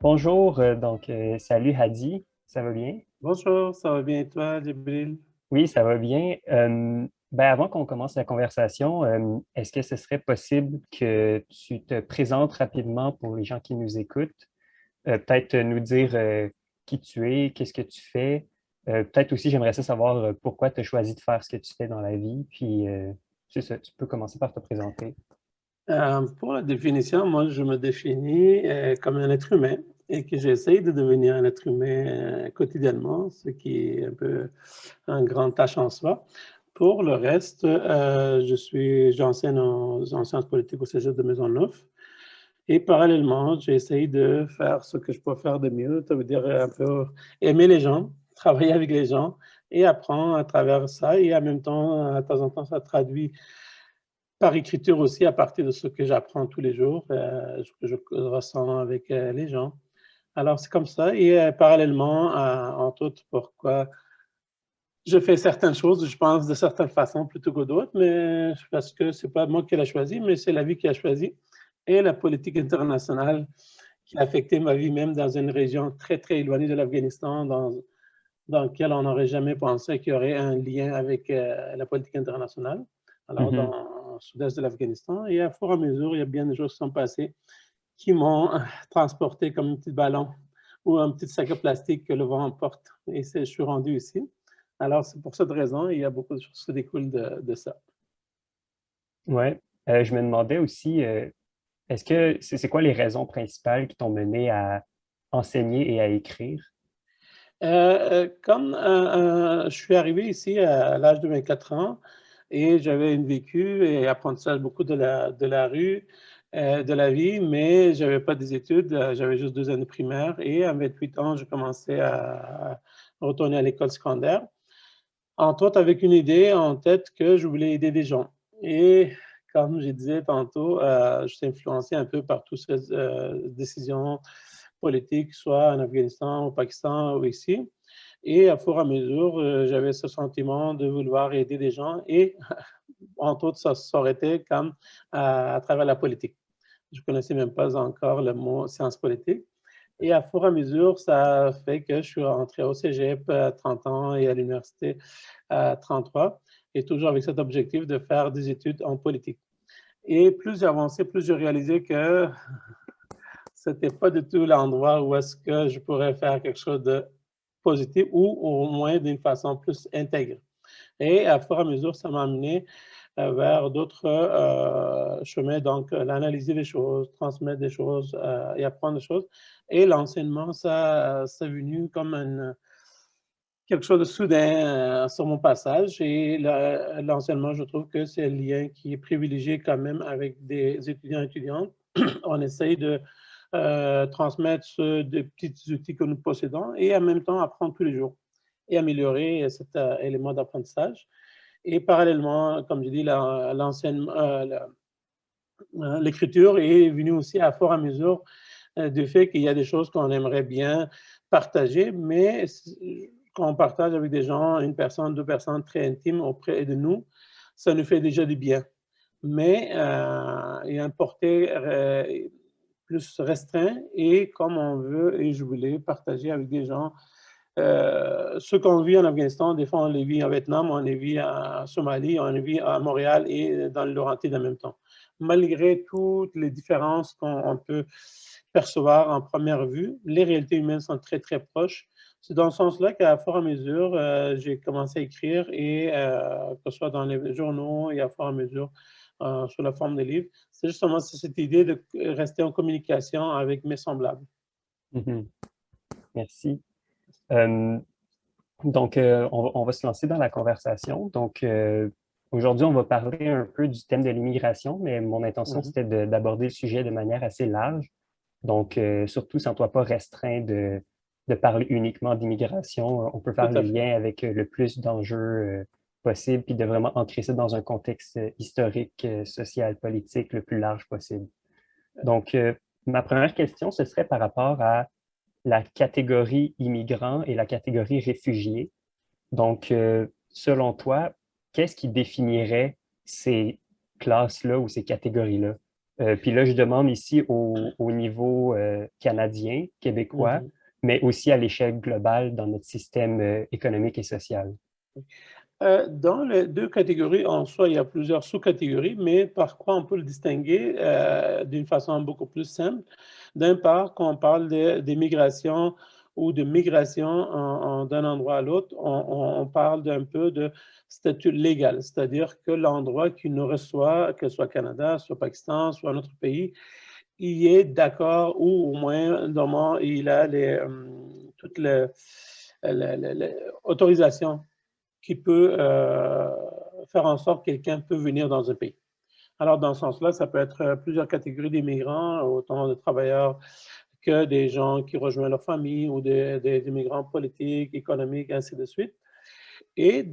Bonjour, salut Hadi, ça va bien? Bonjour, ça va bien et toi, Djibril? Oui, ça va bien. Avant qu'on commence la conversation, est-ce que ce serait possible que tu te présentes rapidement pour les gens qui nous écoutent? Peut-être nous dire qui tu es, qu'est-ce que tu fais. Peut-être aussi, j'aimerais ça savoir pourquoi tu as choisi de faire ce que tu fais dans la vie. Puis, c'est ça, tu peux commencer par te présenter. Pour la définition, moi, je me définis comme un être humain et que j'essaye de devenir un être humain quotidiennement, ce qui est un peu un grand tâche en soi. Pour le reste, j'enseigne en sciences politiques au Cégep de Maisonneuve et parallèlement, j'essaye de faire ce que je peux faire de mieux, ça veut dire un peu aimer les gens, travailler avec les gens et apprendre à travers ça et en même temps, de temps en temps, ça traduit par écriture aussi, à partir de ce que j'apprends tous les jours, que je ressens avec les gens. Alors, c'est comme ça. Et parallèlement, entre autres, pourquoi je fais certaines choses, je pense, de certaines façons plutôt que d'autres, mais parce que c'est pas moi qui l'ai choisi, mais c'est la vie qui a choisi. Et la politique internationale qui a affecté ma vie, même dans une région très, très éloignée de l'Afghanistan, dans laquelle on n'aurait jamais pensé qu'il y aurait un lien avec la politique internationale. Alors, Mhm. dans le sud-est de l'Afghanistan, et à fur et à mesure, il y a bien des choses qui sont passées qui m'ont transporté comme un petit ballon ou un petit sac de plastique que le vent emporte. Et je suis rendu ici. Alors, c'est pour cette raison, il y a beaucoup de choses qui découlent de ça. Ouais. Je me demandais aussi, est-ce que c'est quoi les raisons principales qui t'ont mené à enseigner et à écrire? Comme je suis arrivé ici à l'âge de 24 ans et j'avais une vécu et apprentissage beaucoup de la rue, de la vie, mais je n'avais pas des études, j'avais juste 2 années primaires et à 28 ans, je commençais à retourner à l'école secondaire, entre autres avec une idée en tête que je voulais aider des gens. Et comme je disais tantôt, je suis influencé un peu par toutes ces décisions politiques, soit en Afghanistan, au Pakistan ou ici. Et à fur et à mesure, j'avais ce sentiment de vouloir aider des gens et entre autres, ça aurait été comme à travers la politique. Je ne connaissais même pas encore le mot sciences politiques. Et à fur et à mesure, ça fait que je suis rentré au cégep à 30 ans et à l'université à 33, et toujours avec cet objectif de faire des études en politique. Et plus j'avançais, plus je réalisais que ce n'était pas du tout l'endroit où est-ce que je pourrais faire quelque chose de positif ou au moins d'une façon plus intègre. Et à fur et à mesure, ça m'a amené vers d'autres chemins, donc l'analyser des choses, transmettre des choses et apprendre des choses. Et l'enseignement, ça c'est venu comme quelque chose de soudain sur mon passage. Et l'enseignement, je trouve que c'est un lien qui est privilégié quand même avec des étudiants et étudiantes. On essaye de transmettre des petits outils que nous possédons et en même temps apprendre tous les jours et améliorer cet élément d'apprentissage. Et parallèlement, comme je dis, l'écriture est venue aussi à fur et à mesure du fait qu'il y a des choses qu'on aimerait bien partager, mais quand on partage avec des gens, une personne, 2 personnes très intimes auprès de nous, ça nous fait déjà du bien. Mais il y a un porté plus restreint et comme on veut et je voulais partager avec des gens ce qu'on vit en Afghanistan, des fois on les vit en Vietnam, on les vit en Somalie, on les vit à Montréal et dans le Laurentide en même temps. Malgré toutes les différences qu'on peut percevoir en première vue, les réalités humaines sont très, très proches. C'est dans ce sens-là qu'à fur et à mesure, j'ai commencé à écrire et que ce soit dans les journaux et à fur et à mesure sous la forme de livres. C'est justement cette idée de rester en communication avec mes semblables. Mhm. Merci. Euh, on va se lancer dans la conversation. Aujourd'hui, on va parler un peu du thème de l'immigration, mais mon intention, Mhm. c'était d'aborder le sujet de manière assez large. Surtout, sans toi pas restreint de parler uniquement d'immigration. On peut Tout faire le à fait. lien avec le plus d'enjeux possible, puis de vraiment ancrer ça dans un contexte historique, social, politique, le plus large possible. Donc, ma première question, ce serait par rapport à la catégorie immigrant et la catégorie réfugié. Donc, selon toi, qu'est-ce qui définirait ces classes-là ou ces catégories-là? Puis là, je demande ici au niveau canadien, québécois, Mhm. mais aussi à l'échelle globale dans notre système économique et social. Dans les deux catégories, en soi, il y a plusieurs sous-catégories, mais par quoi on peut le distinguer d'une façon beaucoup plus simple? D'un part, quand on parle des migrations ou de migration d'un endroit à l'autre, on parle d'un peu de statut légal, c'est-à-dire que l'endroit qui nous reçoit, que ce soit Canada, soit Pakistan, soit un autre pays, il est d'accord ou au moins, normalement, il a toutes les autorisations qui peut faire en sorte que quelqu'un peut venir dans un pays. Alors, dans ce sens-là, ça peut être plusieurs catégories d'immigrants, autant de travailleurs que des gens qui rejoignent leur famille ou des immigrants politiques, économiques, ainsi de suite. Et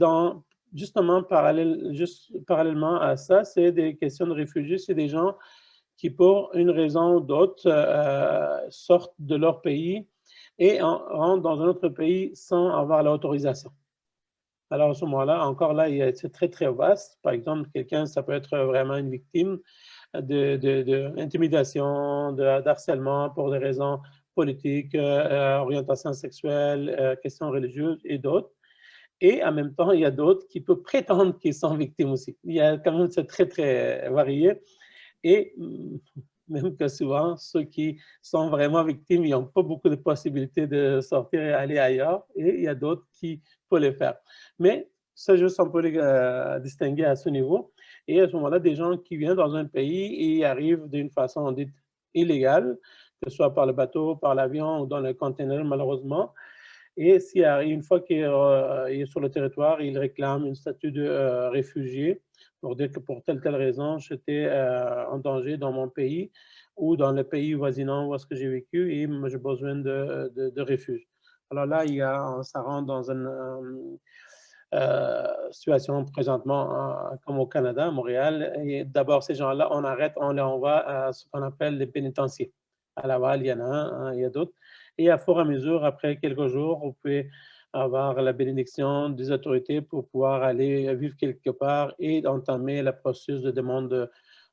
justement, parallèlement à ça, c'est des questions de réfugiés, c'est des gens qui, pour une raison ou d'autre, sortent de leur pays et rentrent dans un autre pays sans avoir l'autorisation. Alors, à ce moment-là, encore là, c'est très, très vaste. Par exemple, quelqu'un, ça peut être vraiment une victime d'intimidation, d'harcèlement pour des raisons politiques, orientation sexuelle, questions religieuses et d'autres. Et en même temps, il y a d'autres qui peuvent prétendre qu'ils sont victimes aussi. Il y a quand même, c'est très, très varié. Et même que souvent, ceux qui sont vraiment victimes, ils n'ont pas beaucoup de possibilités de sortir et aller ailleurs. Et il y a d'autres qui peuvent le faire. Mais ça, juste, on peut les distinguer à ce niveau. Et à ce moment-là, des gens qui viennent dans un pays et arrivent d'une façon dite illégale, que ce soit par le bateau, par l'avion ou dans le conteneur, malheureusement. Et une fois qu'il est sur le territoire, il réclame un statut de réfugié pour dire que pour telle raison, j'étais en danger dans mon pays ou dans le pays voisinant où est-ce que j'ai vécu et j'ai besoin de refuge. Alors là, ça rentre dans une situation présentement comme au Canada, à Montréal. Et d'abord, ces gens-là, on arrête, on les envoie à ce qu'on appelle les pénitenciers. À Laval, il y en a un, hein, il y a d'autres. Et à fur et à mesure, après quelques jours, vous pouvez avoir la bénédiction des autorités pour pouvoir aller vivre quelque part et entamer le processus de demande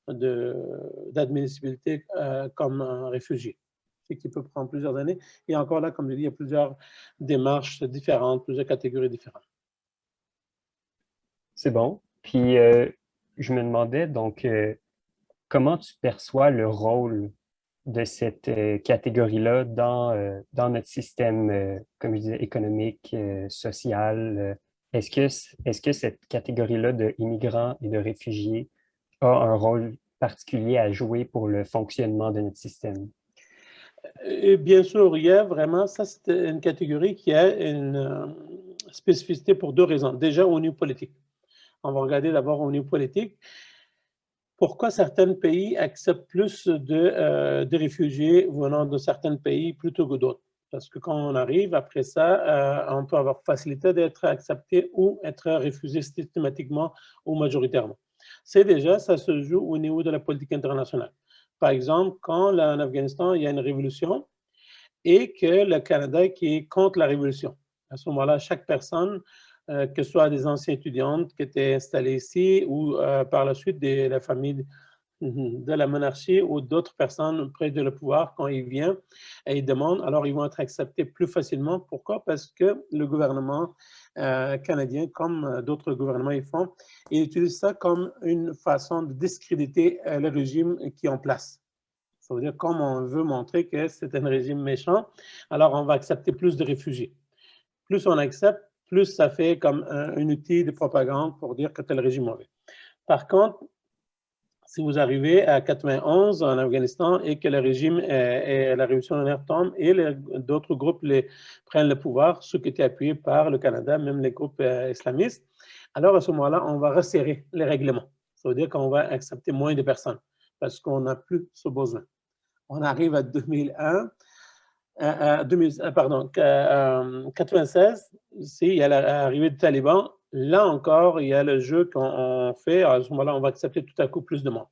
d'admissibilité comme un réfugié, ce qui peut prendre plusieurs années. Et encore là, comme je dis, il y a plusieurs démarches différentes, plusieurs catégories différentes. C'est bon. Puis, je me demandais donc, comment tu perçois le rôle de cette catégorie-là dans notre système, comme je disais, économique, social? Est-ce que cette catégorie-là de immigrants et de réfugiés a un rôle particulier à jouer pour le fonctionnement de notre système? Et bien sûr, il y a vraiment, ça c'est une catégorie qui a une spécificité pour deux raisons. Déjà au niveau politique. On va regarder d'abord au niveau politique. Pourquoi certains pays acceptent plus de réfugiés venant de certains pays plutôt que d'autres? Parce que quand on arrive, après ça, on peut avoir facilité d'être accepté ou être refusé systématiquement ou majoritairement. C'est déjà, ça se joue au niveau de la politique internationale. Par exemple, quand en Afghanistan, il y a une révolution et que le Canada qui est contre la révolution. À ce moment-là, chaque personne, que ce soit des anciens étudiantes qui étaient installées ici ou par la suite de la famille de la monarchie ou d'autres personnes près de le pouvoir, quand il vient et il demande, alors ils vont être acceptés plus facilement. Pourquoi? Parce que le gouvernement canadien, comme d'autres gouvernements ils font, ils utilisent ça comme une façon de discréditer le régime qui est en place. Ça veut dire comme on veut montrer que c'est un régime méchant, alors on va accepter plus de réfugiés. Plus on accepte, plus ça fait comme un outil de propagande pour dire que tel régime est mauvais. Par contre, si vous arrivez à 91 en Afghanistan et que le régime et la révolution tombe et d'autres groupes prennent le pouvoir, ceux qui étaient appuyés par le Canada, même les groupes islamistes, alors à ce moment-là, on va resserrer les règlements. Ça veut dire qu'on va accepter moins de personnes parce qu'on n'a plus ce besoin. On arrive à 2001, 96, il y a l'arrivée du Taliban. Là encore, il y a le jeu qu'on fait. À ce moment-là, on va accepter tout à coup plus de monde.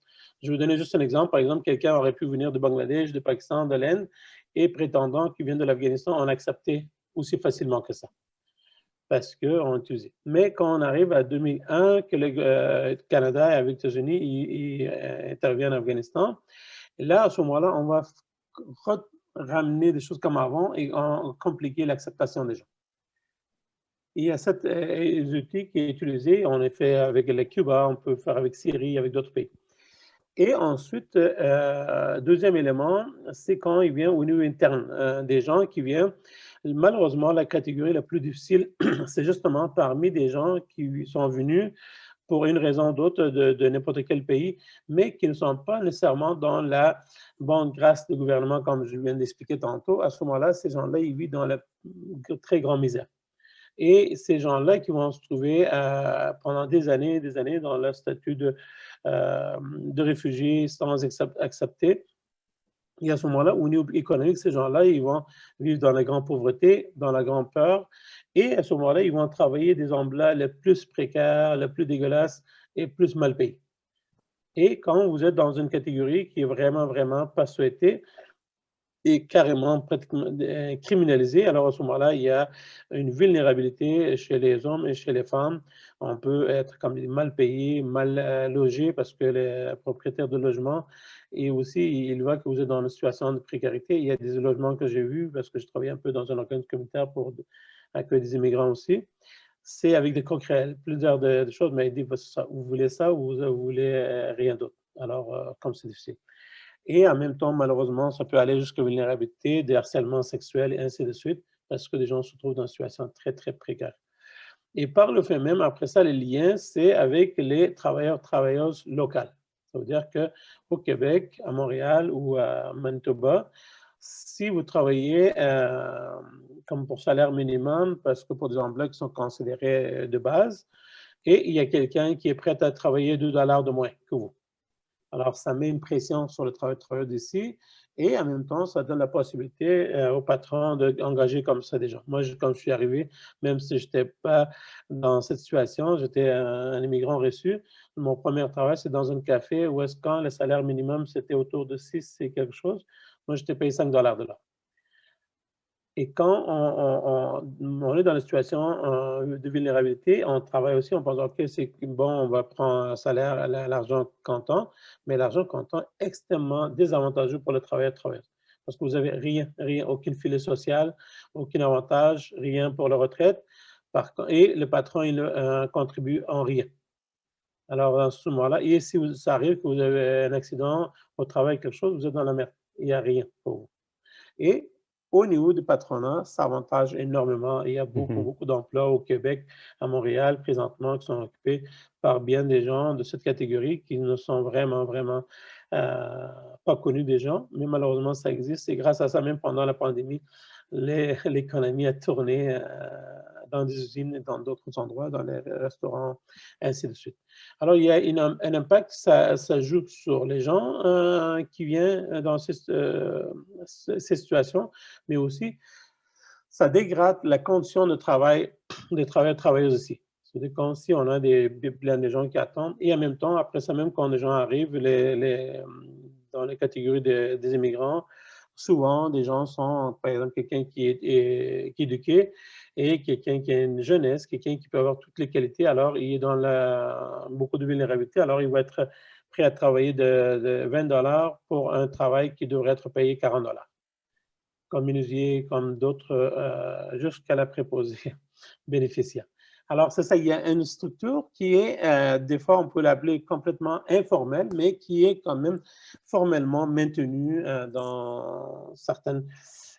Je vais vous donner juste un exemple. Par exemple, quelqu'un aurait pu venir du Bangladesh, du Pakistan, de l'Inde, et prétendant qu'il vient de l'Afghanistan, on acceptait aussi facilement que ça, parce qu'on utilisait. Mais quand on arrive à 2001, que le Canada et les États-Unis interviennent en Afghanistan, là, à ce moment-là, on va ramener des choses comme avant et compliquer l'acceptation des gens. Il y a cet outil qui est utilisé, on est fait avec le Cuba, on peut faire avec Syrie, avec d'autres pays. Et ensuite, deuxième élément, c'est quand il vient au niveau interne, des gens qui viennent. Malheureusement, la catégorie la plus difficile, c'est justement parmi des gens qui sont venus pour une raison ou d'autre de n'importe quel pays, mais qui ne sont pas nécessairement dans la bonne grâce du gouvernement, comme je viens d'expliquer tantôt. À ce moment-là, ces gens-là, ils vivent dans la très grande misère. Et ces gens-là qui vont se trouver pendant des années dans le statut de réfugiés sans accepter. Et à ce moment-là, au niveau économique, ces gens-là, ils vont vivre dans la grande pauvreté, dans la grande peur. Et à ce moment-là, ils vont travailler des emplois les plus précaires, les plus dégueulasses et plus mal payés. Et quand vous êtes dans une catégorie qui est vraiment, vraiment pas souhaitée, est carrément pratiquement criminalisé. Alors à ce moment-là, il y a une vulnérabilité chez les hommes et chez les femmes. On peut être comme mal payé, mal logé parce que les propriétaires de logement et aussi il voit que vous êtes dans une situation de précarité. Il y a des logements que j'ai vus parce que je travaille un peu dans un organisme communautaire pour accueillir des immigrants aussi. C'est avec des concrets, plusieurs de choses, mais il dit, vous voulez ça ou vous voulez rien d'autre. Alors, comme c'est difficile. Et en même temps, malheureusement, ça peut aller jusqu'à vulnérabilité, des harcèlements sexuels et ainsi de suite, parce que les gens se trouvent dans une situation très, très précaire. Et par le fait même, après ça, les liens, c'est avec les travailleurs, travailleuses locales. Ça veut dire qu'au Québec, à Montréal ou à Manitoba, si vous travaillez comme pour salaire minimum, parce que pour des emplois qui sont considérés de base, et il y a quelqu'un qui est prêt à travailler 2 $ de moins que vous. Alors, ça met une pression sur le travailleur d'ici et en même temps, ça donne la possibilité au patron d'engager comme ça des gens. Moi, quand je suis arrivé, même si je n'étais pas dans cette situation, j'étais un immigrant reçu. Mon premier travail, c'est dans un café où est-ce quand le salaire minimum, c'était autour de 6 et quelque chose. Moi, j'étais payé 5 $ de l'heure. Et quand on est dans une situation de vulnérabilité, on travaille aussi, on pense, OK, c'est bon, on va prendre un salaire, l'argent comptant, mais l'argent comptant est extrêmement désavantageux pour le travailleur. Parce que vous n'avez rien, rien, aucune filet social, aucun avantage, rien pour la retraite. Et le patron, il ne contribue en rien. Alors, à ce moment-là, et si ça arrive que vous avez un accident au travail, quelque chose, vous êtes dans la merde. Il n'y a rien pour vous. Et au niveau du patronat, ça avantage énormément. Il y a beaucoup, Mhm. beaucoup d'emplois au Québec, à Montréal, présentement, qui sont occupés par bien des gens de cette catégorie qui ne sont vraiment, vraiment pas connus des gens, mais malheureusement, ça existe. Et grâce à ça, même pendant la pandémie, l'économie a tourné dans des usines et dans d'autres endroits, dans les restaurants, ainsi de suite. Alors, il y a un impact, ça joue sur les gens qui viennent dans ces situations, mais aussi, ça dégrade la condition de travail des travailleurs aussi. C'est-à-dire quand si on a plein de gens qui attendent, et en même temps, après ça, même quand les gens arrivent, dans les catégories des immigrants, souvent, des gens sont, par exemple, quelqu'un qui est éduqué et quelqu'un qui a une jeunesse, quelqu'un qui peut avoir toutes les qualités, alors il est dans beaucoup de vulnérabilité, alors il va être prêt à travailler de 20 $ pour un travail qui devrait être payé 40 $, comme menuisier, comme d'autres, jusqu'à la préposée bénéficiaire. Alors, c'est ça, il y a une structure qui est, des fois, on peut l'appeler complètement informelle, mais qui est quand même formellement maintenue dans certaines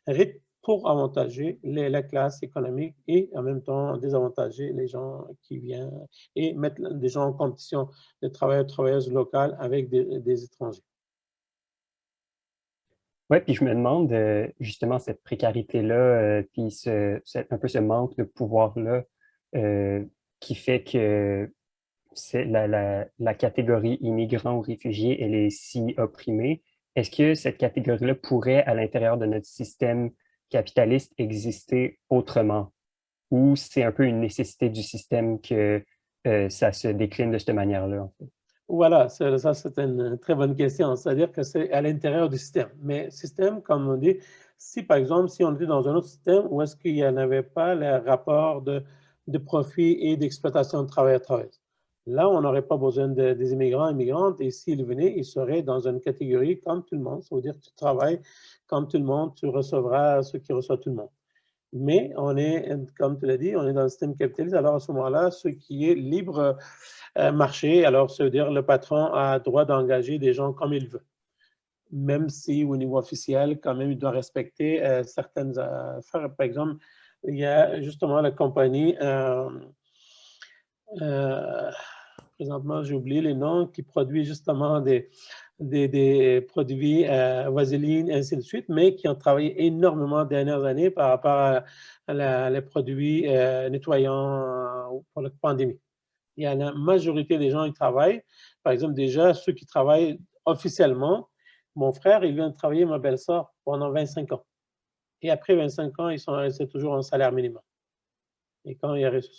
rythmes pour avantager la classe économique et en même temps désavantager les gens qui viennent et mettre des gens en compétition de travailleurs, travailleuses locales avec des étrangers. Ouais, puis je me demande justement cette précarité-là, puis un peu ce manque de pouvoir-là euh, qui fait que la catégorie immigrant ou réfugié, elle est si opprimée. Est-ce que cette catégorie-là pourrait, à l'intérieur de notre système capitaliste, exister autrement? Ou c'est un peu une nécessité du système que ça se décline de cette manière-là, en fait? Voilà, ça c'est une très bonne question. C'est-à-dire que c'est à l'intérieur du système. Mais système, comme on dit, si par exemple, si on était dans un autre système où est-ce qu'il n'y en avait pas le rapport de profit et d'exploitation de travailleurs-travailleuses, là, on n'aurait pas besoin des immigrants, immigrantes, et s'ils venaient, ils seraient dans une catégorie comme tout le monde. Ça veut dire que tu travailles comme tout le monde, tu recevras ce qui reçoit tout le monde. Mais on est, comme tu l'as dit, on est dans un système capitaliste. Alors à ce moment-là, ce qui est libre marché, alors ça veut dire le patron a droit d'engager des gens comme il veut. Même si au niveau officiel, quand même, il doit respecter certaines affaires. Par exemple, il y a justement la compagnie, euh, présentement j'ai oublié les noms, qui produit justement des produits vaseline, ainsi de suite, mais qui ont travaillé énormément les dernières années par rapport à les produits nettoyants pour la pandémie. Il y a la majorité des gens qui travaillent. Par exemple, déjà, ceux qui travaillent officiellement, mon frère, il vient de travailler ma belle-sœur pendant 25 ans. Et après 25 ans, ils sont restés toujours en salaire minimum. Et quand il a reçu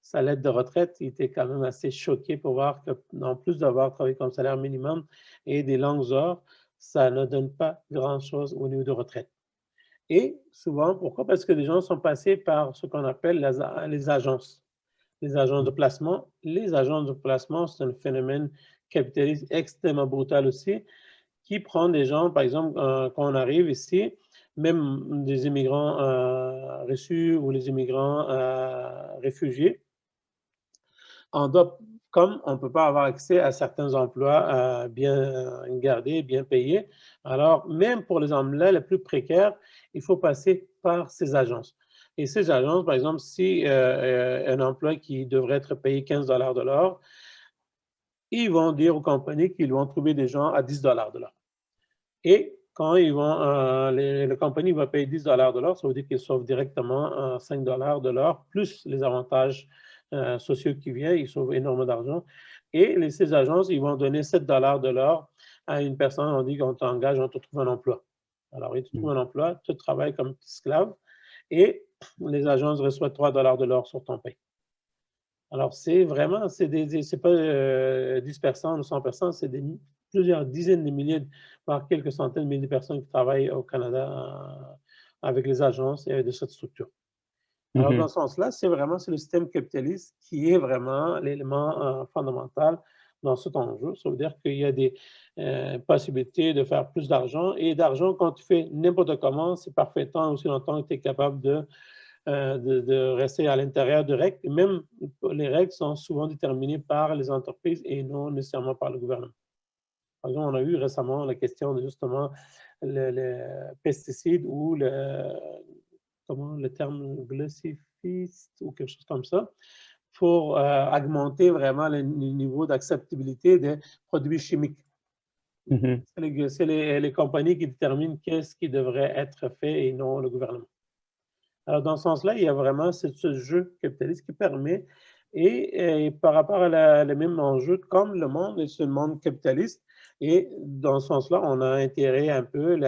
sa lettre de retraite, il était quand même assez choqué pour voir qu'en plus d'avoir travaillé comme salaire minimum et des longues heures, ça ne donne pas grand-chose au niveau de retraite. Et souvent, pourquoi? Parce que les gens sont passés par ce qu'on appelle les agences. Les agences de placement. Les agences de placement, c'est un phénomène capitaliste extrêmement brutal aussi, qui prend des gens, par exemple, quand on arrive ici, même des immigrants reçus ou les immigrants réfugiés, on doit, comme on ne peut pas avoir accès à certains emplois bien gardés, bien payés, alors même pour les emplois les plus précaires, il faut passer par ces agences. Et ces agences, par exemple, si un emploi qui devrait être payé 15 de l'heure, ils vont dire aux compagnies qu'ils vont trouver des gens à 10 de l'heure. Et quand ils vont, la compagnie va payer 10 de l'heure, ça veut dire qu'ils sauvent directement 5 de l'heure, plus les avantages sociaux qui viennent, ils sauvent énormément d'argent. Et ces agences, ils vont donner 7 de l'heure à une personne, on dit qu'on t'engage, on te trouve un emploi. Alors, ils te trouvent un emploi, tu travailles comme esclave et les agences reçoivent 3 de l'heure sur ton paye. Alors, c'est vraiment, c'est pas 10% ou 100%, c'est plusieurs dizaines de milliers, voire quelques centaines de milliers de personnes qui travaillent au Canada avec les agences et de cette structure. Alors, dans ce sens-là, c'est le système capitaliste qui est vraiment l'élément fondamental dans cet enjeu. Ça veut dire qu'il y a des possibilités de faire plus d'argent. Et d'argent, quand tu fais n'importe comment, c'est parfait tant aussi longtemps que tu es capable de rester à l'intérieur de règles. Et même les règles sont souvent déterminées par les entreprises et non nécessairement par le gouvernement. Par exemple, on a eu récemment la question de justement le pesticide ou le terme glyphosate ou quelque chose comme ça, pour augmenter vraiment le niveau d'acceptabilité des produits chimiques. C'est les compagnies qui déterminent qu'est-ce qui devrait être fait et non le gouvernement. Alors, dans ce sens-là, il y a vraiment ce jeu capitaliste qui permet, et par rapport à le même enjeu, comme le monde est un monde capitaliste, et dans ce sens-là, on a intérêt un peu,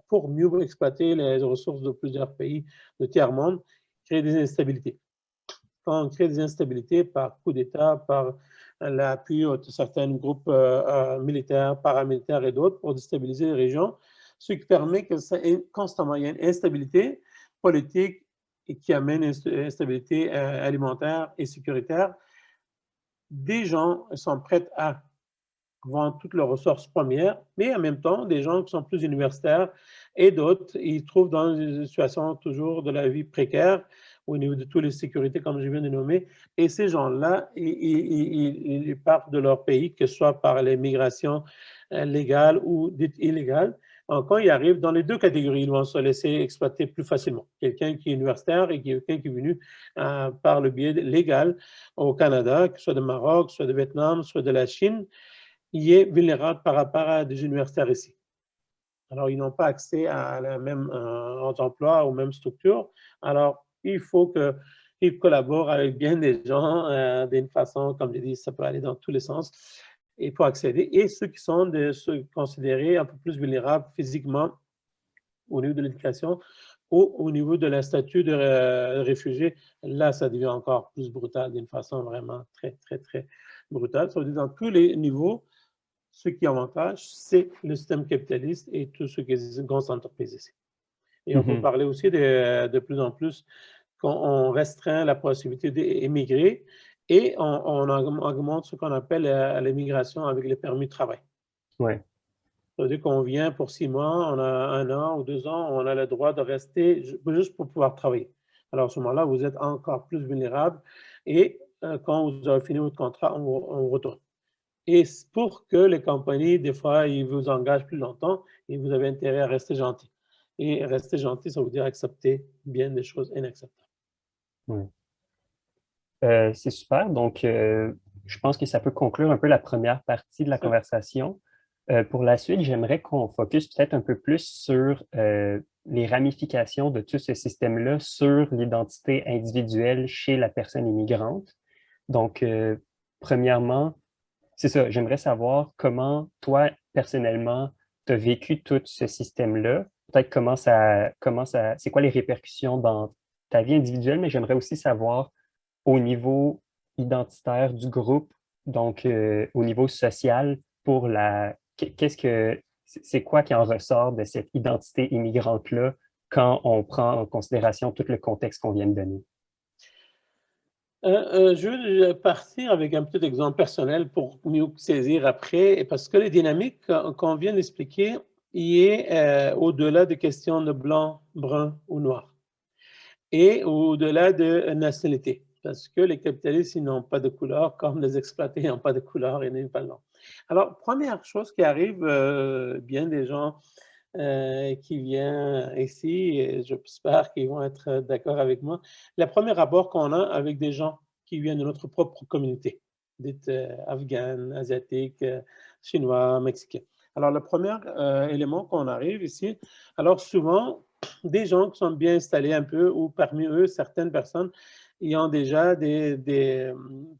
pour mieux exploiter les ressources de plusieurs pays de tiers-monde, créer des instabilités. Quand on crée des instabilités par coup d'État, par l'appui de certains groupes militaires, paramilitaires et d'autres pour déstabiliser les régions, ce qui permet que constamment, il y a une instabilité politique et qui amène une instabilité alimentaire et sécuritaire. Des gens sont prêts à vendre toutes leurs ressources premières, mais en même temps, des gens qui sont plus universitaires et d'autres, ils trouvent dans une situation toujours de la vie précaire au niveau de toutes les sécurités, comme je viens de nommer. Et ces gens-là, ils partent de leur pays, que ce soit par les migrations légales ou dites illégales. Alors, quand ils arrivent dans les deux catégories, ils vont se laisser exploiter plus facilement. Quelqu'un qui est universitaire et quelqu'un qui est venu par le biais légal au Canada, que ce soit de Maroc, soit de Vietnam, soit de la Chine, il est vulnérable par rapport à des universitaires ici. Alors, ils n'ont pas accès à la même emploi, aux mêmes structures. Alors, il faut qu'ils collaborent avec bien des gens d'une façon, comme je dis, ça peut aller dans tous les sens, et pour accéder. Et ceux qui sont ceux considérés un peu plus vulnérables physiquement au niveau de l'éducation Au niveau de la statut de réfugié, là, ça devient encore plus brutal d'une façon vraiment très, très, très brutale. Ça veut dire dans tous les niveaux, ce qui avantage, c'est le système capitaliste et tout ce qui est grosses entreprises ici. Et on peut Mhm. parler aussi de plus en plus qu'on restreint la possibilité d'émigrer et on augmente ce qu'on appelle l'immigration avec les permis de travail. Ouais. Ça veut dire qu'on vient pour 6 mois, on a 1 an ou 2 ans, on a le droit de rester juste pour pouvoir travailler. Alors à ce moment-là, vous êtes encore plus vulnérable et quand vous avez fini votre contrat, on retourne. Et pour que les compagnies, des fois, ils vous engagent plus longtemps et vous avez intérêt à rester gentil. Et rester gentil, ça veut dire accepter bien des choses inacceptables. Ouais. C'est super. Donc, je pense que ça peut conclure un peu la première partie de la Ça, conversation. Pour la suite, j'aimerais qu'on focus peut-être un peu plus sur les ramifications de tout ce système-là sur l'identité individuelle chez la personne immigrante. Donc, premièrement, c'est ça, j'aimerais savoir comment toi, personnellement, tu as vécu tout ce système-là. Peut-être c'est quoi les répercussions dans ta vie individuelle, mais j'aimerais aussi savoir au niveau identitaire du groupe, donc au niveau social, pour qu'est-ce que, c'est quoi qui en ressort de cette identité immigrante-là quand on prend en considération tout le contexte qu'on vient de donner? je vais partir avec un petit exemple personnel pour mieux saisir après, parce que les dynamiques qu'on vient d'expliquer, il est au-delà des questions de blanc, brun ou noir, et au-delà de nationalité, parce que les capitalistes, ils n'ont pas de couleur, comme les exploités n'ont pas de couleur et n'ont pas de nom. Alors, première chose qui arrive, bien des gens qui viennent ici, et j'espère qu'ils vont être d'accord avec moi. Le premier rapport qu'on a avec des gens qui viennent de notre propre communauté, dites afghanes, asiatiques, chinois, mexicains. Alors, le premier élément qu'on arrive ici, alors souvent, des gens qui sont bien installés un peu, ou parmi eux, certaines personnes, ils ont déjà des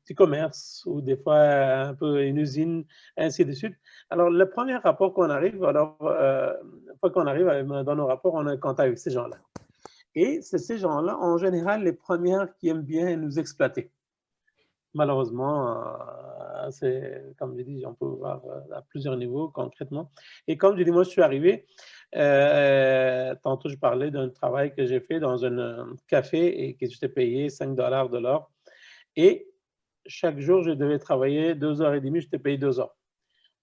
petits commerces, ou des fois un peu une usine, ainsi de suite. Alors, le premier rapport qu'on arrive, alors, une fois qu'on arrive dans nos rapports, on a un contact avec ces gens-là. Et c'est ces gens-là, en général, les premières qui aiment bien nous exploiter. Malheureusement, c'est, comme je dis, on peut voir à plusieurs niveaux concrètement. Et comme je dis, moi, je suis arrivé, tantôt je parlais d'un travail que j'ai fait dans un café et que j'étais payé 5 de l'heure. Et chaque jour, je devais travailler 2 heures et demie, j'étais payé 2 heures.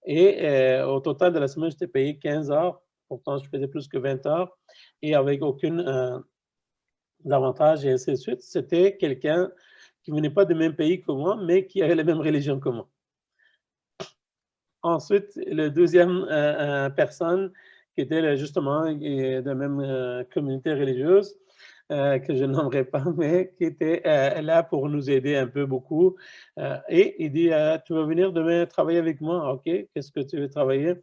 Et au total de la semaine, j'étais payé 15 heures. Pourtant, je faisais plus que 20 heures et avec aucun avantage et ainsi de suite. C'était quelqu'un qui ne venait pas du même pays que moi, mais qui avait la même religion que moi. Ensuite, le deuxième personne qui était justement de la même communauté religieuse, que je nommerai pas, mais qui était là pour nous aider un peu beaucoup. Et il dit, tu vas venir demain travailler avec moi, OK? Qu'est-ce que tu veux travailler?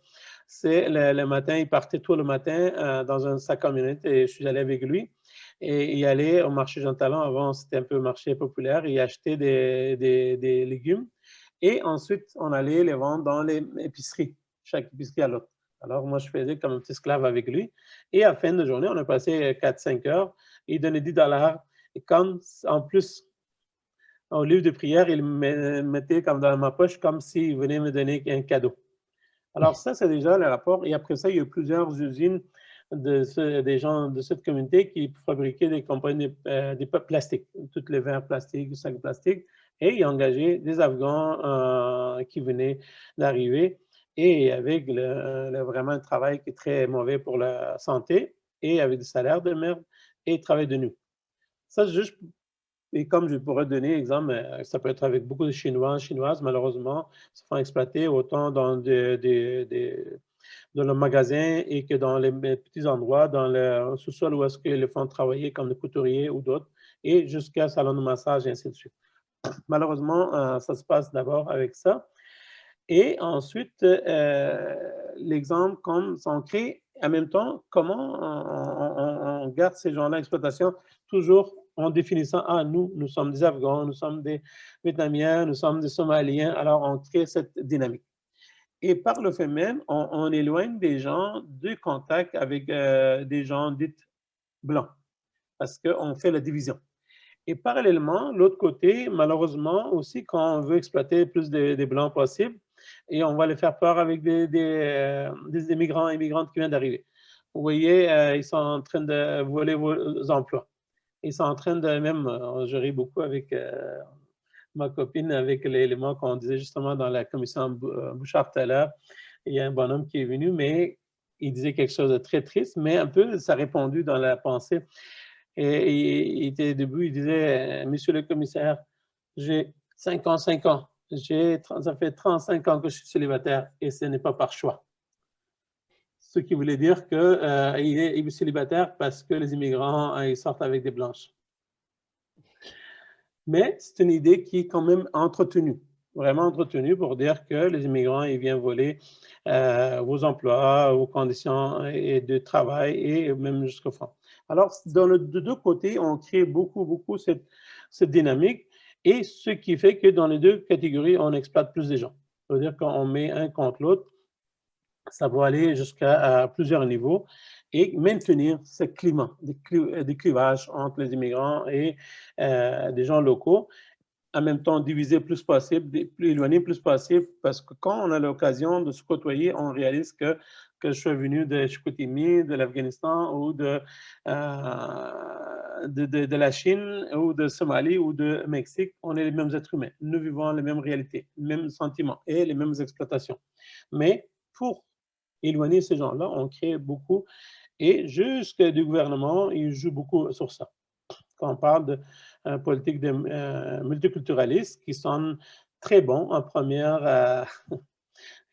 C'est le matin, il partait tout le matin dans sa camionnette et je suis allé avec lui. Et il allait au marché Jean Talon, avant c'était un peu marché populaire, il achetait des légumes. Et ensuite, on allait les vendre dans les épiceries, chaque épicerie à l'autre. Alors, moi, je faisais comme un petit esclave avec lui. Et à la fin de journée, on a passé 4-5 heures. Il donnait 10 dollars. Et comme, en plus, au livre de prière, il me mettait comme dans ma poche, comme s'il venait me donner un cadeau. Alors, ça, c'est déjà le rapport. Et après ça, il y a eu plusieurs usines des gens de cette communauté qui fabriquaient des compagnies, des plastiques, tous les verres plastiques, les sacs plastiques. Et ils ont engagé des Afghans qui venaient d'arriver et avec vraiment un travail qui est très mauvais pour la santé et avec des salaires de merde et travail de nuit. Ça, c'est juste, et comme je pourrais donner exemple, ça peut être avec beaucoup de Chinois, Chinoises, malheureusement, se font exploiter autant dans le magasin et que dans les petits endroits, dans le sous-sol où est-ce qu'ils les font travailler comme des couturiers ou d'autres, et jusqu'à salon de massage et ainsi de suite. Malheureusement, ça se passe d'abord avec ça. Et ensuite, l'exemple comme on crée, en même temps, comment on garde ces gens-là d'exploitation toujours en définissant, ah, nous sommes des Afghans, nous sommes des Vietnamiens, nous sommes des Somaliens, alors on crée cette dynamique. Et par le fait même, on éloigne des gens du contact avec des gens dits blancs, parce qu'on fait la division. Et parallèlement, l'autre côté, malheureusement aussi, quand on veut exploiter plus des blancs possibles, et on va les faire peur avec des immigrants et immigrantes qui viennent d'arriver. Vous voyez, ils sont en train de voler vos emplois. Ils sont en train de même, je ris beaucoup avec ma copine, avec l'élément qu'on disait justement dans la commission Bouchard tout à l'heure. Il y a un bonhomme qui est venu, mais il disait quelque chose de très triste, mais un peu, ça a répondu dans la pensée. Et il était debout, il disait, Monsieur le commissaire, j'ai 5 ans. Ça fait 35 ans que je suis célibataire et ce n'est pas par choix. Ce qui voulait dire qu'il est célibataire parce que les immigrants, ils sortent avec des blanches. Mais c'est une idée qui est quand même entretenue, vraiment entretenue pour dire que les immigrants, ils viennent voler vos emplois, vos conditions de travail et même jusqu'au fond. Alors, de deux côtés, on crée beaucoup cette dynamique et ce qui fait que dans les deux catégories, on exploite plus les gens. C'est-à-dire qu'on met un contre l'autre, ça va aller jusqu'à plusieurs niveaux et maintenir ce climat des clivages entre les immigrants et des gens locaux, en même temps diviser plus possible, plus éloigner plus possible, parce que quand on a l'occasion de se côtoyer, on réalise que je suis venu de Chicoutimi, de l'Afghanistan ou de la Chine ou de Somalie ou de Mexique, on est les mêmes êtres humains. Nous vivons les mêmes réalités, les mêmes sentiments et les mêmes exploitations. Mais pour éloigner ces gens-là, on crée beaucoup et jusqu'à du gouvernement, il joue beaucoup sur ça. Quand on parle de politique de multiculturalisme qui sont très bons en première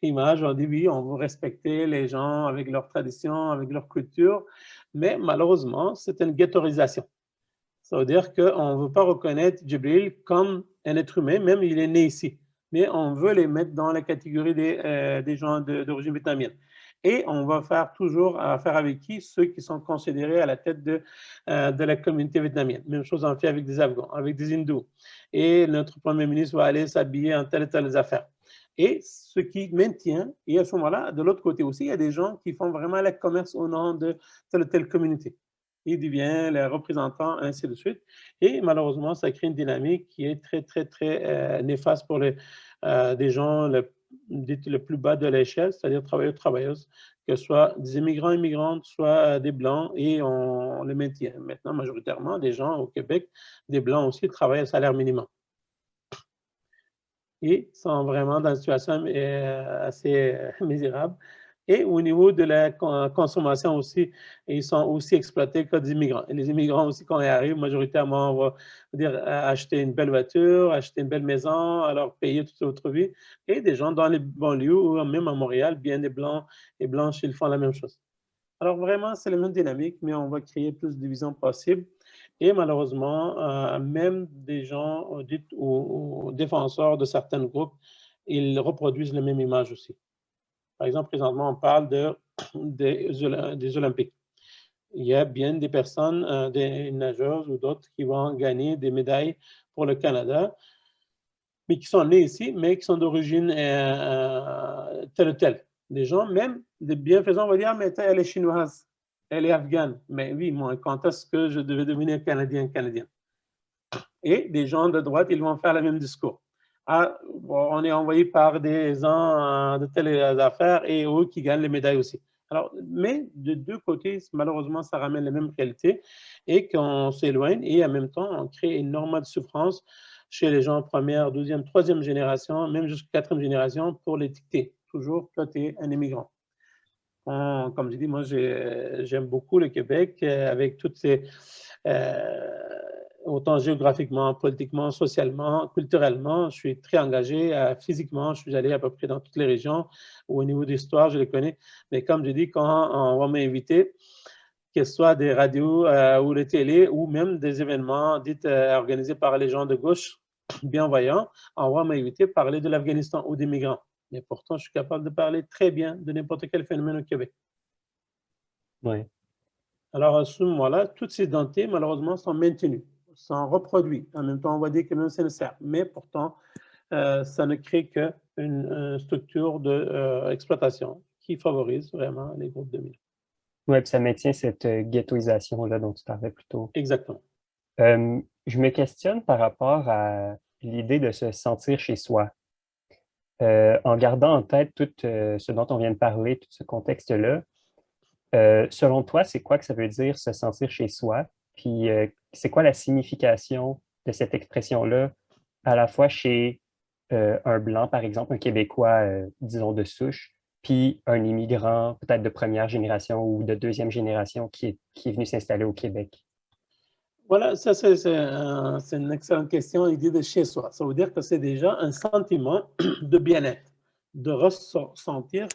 image, on dit oui, on veut respecter les gens avec leurs traditions, avec leur culture, mais malheureusement, c'est une ghettoisation. Ça veut dire qu'on ne veut pas reconnaître Djibril comme un être humain, même il est né ici, mais on veut les mettre dans la catégorie des gens d'origine vietnamienne. Et on va faire toujours affaire avec qui? Ceux qui sont considérés à la tête de la communauté vietnamienne. Même chose en fait avec des Afghans, avec des Hindous. Et notre Premier ministre va aller s'habiller en telle et telle affaire. Et ce qui maintient, et à ce moment-là, de l'autre côté aussi, il y a des gens qui font vraiment le commerce au nom de telle ou telle communauté. Il devient les représentants, ainsi de suite. Et malheureusement, ça crée une dynamique qui est très néfaste pour des gens le plus bas de l'échelle, c'est-à-dire travailleurs, travailleuses, que ce soit des immigrants, immigrantes, soit des blancs, et on les maintient. Maintenant, majoritairement, des gens au Québec, des blancs aussi, travaillent à salaire minimum. Et sont vraiment dans une situation assez misérable. Et au niveau de la consommation aussi, ils sont aussi exploités que des immigrants. Et les immigrants aussi, quand ils arrivent, majoritairement, on va dire, acheter une belle voiture, acheter une belle maison, alors payer toute autre vie. Et des gens dans les banlieues ou même à Montréal, bien des blancs et blanches, ils font la même chose. Alors vraiment, c'est la même dynamique, mais on va créer plus de divisions possibles. Et malheureusement, même des gens ou défenseurs de certains groupes, ils reproduisent la même image aussi. Par exemple, présentement, on parle des Olympiques. Il y a bien des personnes, des nageuses ou d'autres qui vont gagner des médailles pour le Canada, mais qui sont nés ici, mais qui sont d'origine telle ou telle. Des gens, même des bienfaisants, vont dire, mais elle est chinoise, elle est afghane. Mais oui, moi, quand est-ce que je devais devenir canadien? Et des gens de droite, ils vont faire le même discours. Ah, bon, on est envoyé par des gens de telles affaires et eux qui gagnent les médailles aussi. Alors, mais de deux côtés, malheureusement, ça ramène les mêmes qualités et qu'on s'éloigne et en même temps, on crée énormément de souffrance chez les gens première, deuxième, troisième génération, même jusqu'à quatrième génération pour l'étiqueter. Toujours, toi, tu es un immigrant. Comme je dis, moi, j'aime beaucoup le Québec avec toutes ces... autant géographiquement, politiquement, socialement, culturellement. Je suis très engagé physiquement. Je suis allé à peu près dans toutes les régions. Au niveau d'histoire, je les connais. Mais comme je dis, quand on va m'inviter, que ce soit des radios ou des télés ou même des événements dits organisés par les gens de gauche bienveillants, on va m'inviter à parler de l'Afghanistan ou des migrants. Mais pourtant, je suis capable de parler très bien de n'importe quel phénomène au Québec. Oui. Alors, à ce moment-là, toutes ces identités, malheureusement, sont maintenues, sont reproduites. En même temps, on va dire que même c'est nécessaire. Mais pourtant, ça ne crée qu'une structure d'exploitation qui favorise vraiment les groupes dominants. Ouais, puis ça maintient cette ghettoisation-là dont tu parlais plus tôt. Exactement. Je me questionne par rapport à l'idée de se sentir chez soi. En gardant en tête tout ce dont on vient de parler, tout ce contexte-là, selon toi, c'est quoi que ça veut dire se sentir chez soi? Puis c'est quoi la signification de cette expression-là, à la fois chez un Blanc, par exemple, un Québécois, disons, de souche, puis un immigrant, peut-être de première génération ou de deuxième génération qui est venu s'installer au Québec? Voilà, ça c'est une excellente question, l'idée de chez soi. Ça veut dire que c'est déjà un sentiment de bien-être, de ressentir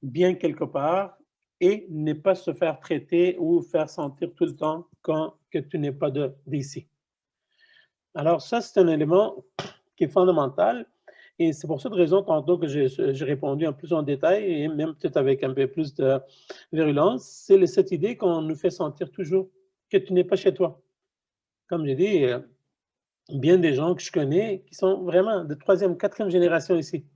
bien quelque part et ne pas se faire traiter ou faire sentir tout le temps que tu n'es pas d'ici. Alors ça, c'est un élément qui est fondamental et c'est pour cette raison tantôt que j'ai répondu en plus en détail et même peut-être avec un peu plus de virulence, c'est cette idée qu'on nous fait sentir toujours que tu n'es pas chez toi. Comme j'ai dit, bien des gens que je connais qui sont vraiment de troisième, quatrième génération ici.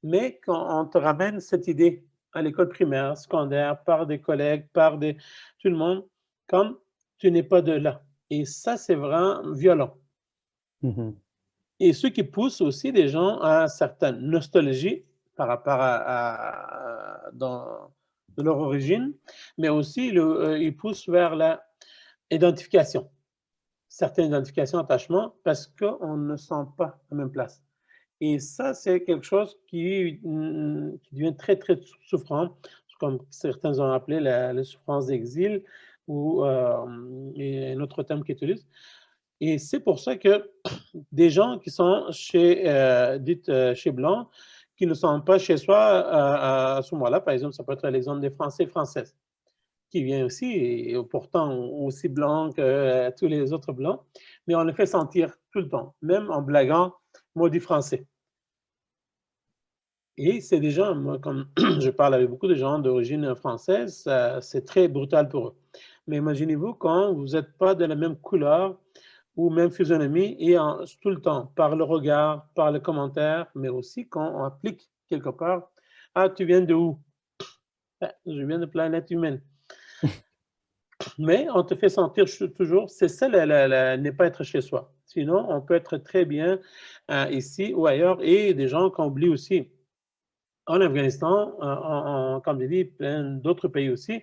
Mais quand on te ramène cette idée à l'école primaire, secondaire, par des collègues, tout le monde, comme tu n'es pas de là. Et ça, c'est vraiment violent. Mhm. Et ce qui pousse aussi des gens à certaines nostalgie par rapport de leur origine, mais aussi ils poussent vers la identification, certaines identifications, attachements, parce qu'on ne sent pas à la même place. Et ça, c'est quelque chose qui devient très, très souffrant, comme certains ont appelé la souffrance d'exil, ou et un autre terme qu'ils utilisent. Et c'est pour ça que des gens qui sont chez Blanc, qui ne sont pas chez soi à ce moment-là, par exemple, ça peut être l'exemple des Français et Françaises, qui vient aussi, et pourtant aussi blanc que tous les autres blancs, mais on le fait sentir tout le temps, même en blaguant, maudit français. Et c'est des gens, moi, comme je parle avec beaucoup de gens d'origine française, c'est très brutal pour eux. Mais imaginez-vous quand vous n'êtes pas de la même couleur ou même physionomie et tout le temps, par le regard, par les commentaires, mais aussi quand on applique quelque part, ah, tu viens de où? Ben, je viens de planète humaine. Mais on te fait sentir toujours, c'est ça, ne pas être chez soi. Sinon, on peut être très bien ici ou ailleurs et des gens qu'on oublie aussi. En Afghanistan, comme je dis, plein d'autres pays aussi,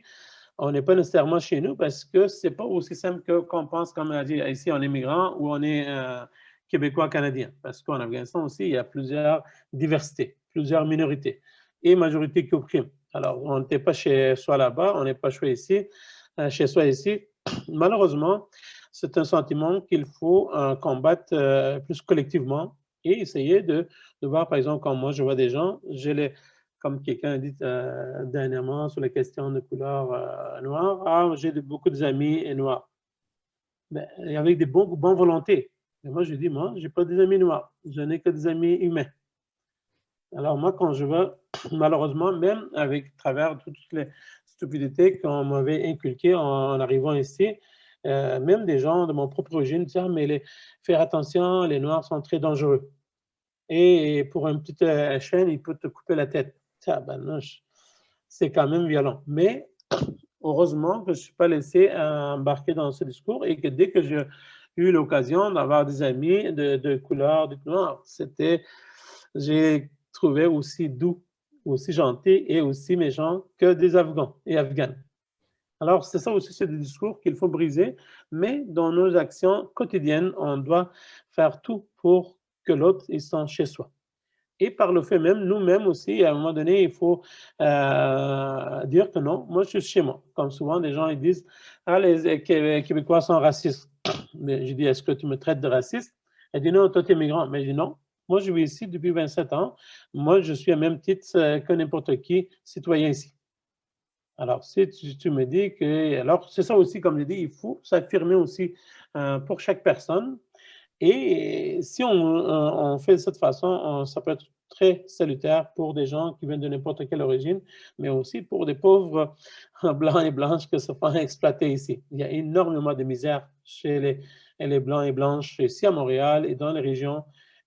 on n'est pas nécessairement chez nous parce que c'est pas aussi simple qu'on pense, comme on a dit, ici on est migrant ou on est québécois canadien. Parce qu'en Afghanistan aussi, il y a plusieurs diversités, plusieurs minorités et majorité qui oppriment. Alors, on n'était pas chez soi là-bas, on n'est pas chez soi ici. Malheureusement, c'est un sentiment qu'il faut combattre plus collectivement et essayer de voir, par exemple, quand moi je vois des gens, comme quelqu'un a dit dernièrement sur la question de couleur noire, ah, j'ai beaucoup d'amis noirs. Ben, avec des bonnes volontés. Et moi, je dis, moi, je n'ai pas des amis noirs, je n'ai que des amis humains. Alors moi, quand je vois, malheureusement, même avec à travers toutes les stupidités qu'on m'avait inculquées en arrivant ici, même des gens de mon propre origine disent, ah, mais faire attention, les Noirs sont très dangereux. Et pour une petite chaîne, il peut te couper la tête. Ça, ben non, c'est quand même violent. Mais heureusement que je ne suis pas laissé embarquer dans ce discours et que dès que j'ai eu l'occasion d'avoir des amis de couleur, de noir, j'ai trouvé aussi doux, aussi gentil et aussi méchant que des Afghans et Afghanes. Alors, c'est ça aussi, c'est des discours qu'il faut briser, mais dans nos actions quotidiennes, on doit faire tout pour que l'autre, il sente chez soi. Et par le fait même, nous-mêmes aussi, à un moment donné, il faut dire que non, moi je suis chez moi. Comme souvent, des gens ils disent, ah, les Québécois sont racistes. Mais je dis, est-ce que tu me traites de raciste? Elle dit, non, toi tu es migrant. Mais je dis, non, moi je vis ici depuis 27 ans. Moi je suis à même titre que n'importe qui citoyen ici. Alors, si tu me dis que... Alors, c'est ça aussi, comme je dis, il faut s'affirmer aussi pour chaque personne. Et si on fait de cette façon, ça peut être très salutaire pour des gens qui viennent de n'importe quelle origine, mais aussi pour des pauvres blancs et blanches qui se font exploiter ici. Il y a énormément de misère chez les blancs et blanches ici à Montréal et dans les régions,